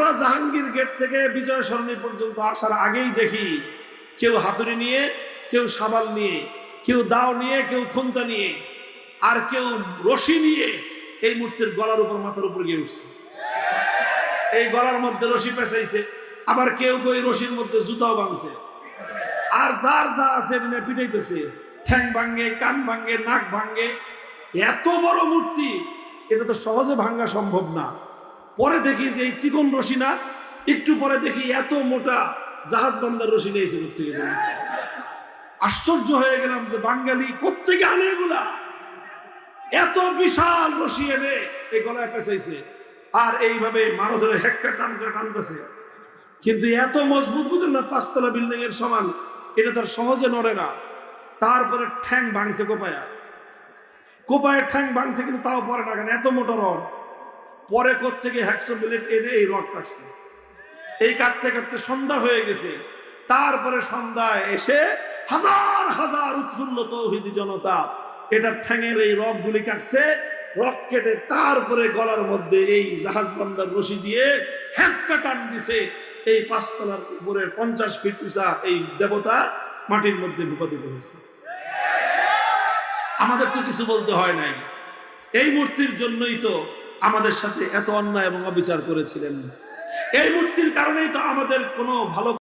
আমরা জাহাঙ্গীর গেট থেকে বিজয় সরণি পর্যন্ত আসার আগেই দেখি কেউ হাতুড়ি নিয়ে, কেউ সাবাল নিয়ে, কেউ দাও নিয়ে, কেউ খুন্তা নিয়ে, আর কেউ রশি নিয়ে এই মূর্তির গলার উপর, মাথার উপর গিয়ে উঠছে। এই গলার মধ্যে রশি পেঁচাইছে, আবার কেউ ওই রশির মধ্যে জুতাও বাঁধছে, আর যার যা আছে পিটাইতেছে, ঠ্যাং ভাঙ্গে, কান ভাঙ্গে, নাক ভাঙ্গে। এত বড় মূর্তি, এটা তো সহজে ভাঙ্গা সম্ভব না। পরে দেখি যে এই চিকন রশি না, একটু পরে দেখি এত মোটা জাহাজ বান্দার রশি নিয়েছে কোথেকে জানি। আশ্চর্য হয়ে গেলাম যে বাঙালি কোথেকে আনে এগুলা, এত বিশাল রশি এনে এই গলায় পেঁচাইছে, আর এইভাবে মারো ধরে হেক্কা টান করে টানতেছে। কিন্তু এত মজবুত, বুঝেন না, 5 তলা বিল্ডিং এর সমান, এটা তার সহজে নড়ে না। তারপরে ঠ্যাং ভাঙছে, কোপায়ের ঠ্যাং ভাঙছে, কিন্তু তাও পরে না, কেন এত মোটা রড। পরে কোত্থেকে হ্যাকসো ব্লেড এনে এই রড কাটছে। এই কাটতে কাটতে সন্ধ্যা হয়ে গেছে। তারপরে সন্ধ্যায় এসে হাজার হাজার উৎফুল্ল তৌহিদি জনতা এটার ঠ্যাঙের এই রগগুলি কাটছে, রক কেটে তারপরে গলার মধ্যে এই জাহাজ বান্দার রশি দিয়ে হেঁচকা টান দিছে। এই 5 তলার উপরে 50 ফিট উঁচা এই দেবতা মাটির মধ্যে ভূপাতিত হয়েছে। আমাদের তো কিছু বলতে হয় নাই, এই মূর্তির জন্যই তো আমাদের সাথে এত অন্যায় এবং অবিচার করেছিলেন। এই মূর্তির কারণেই তো আমাদের কোনো ভালো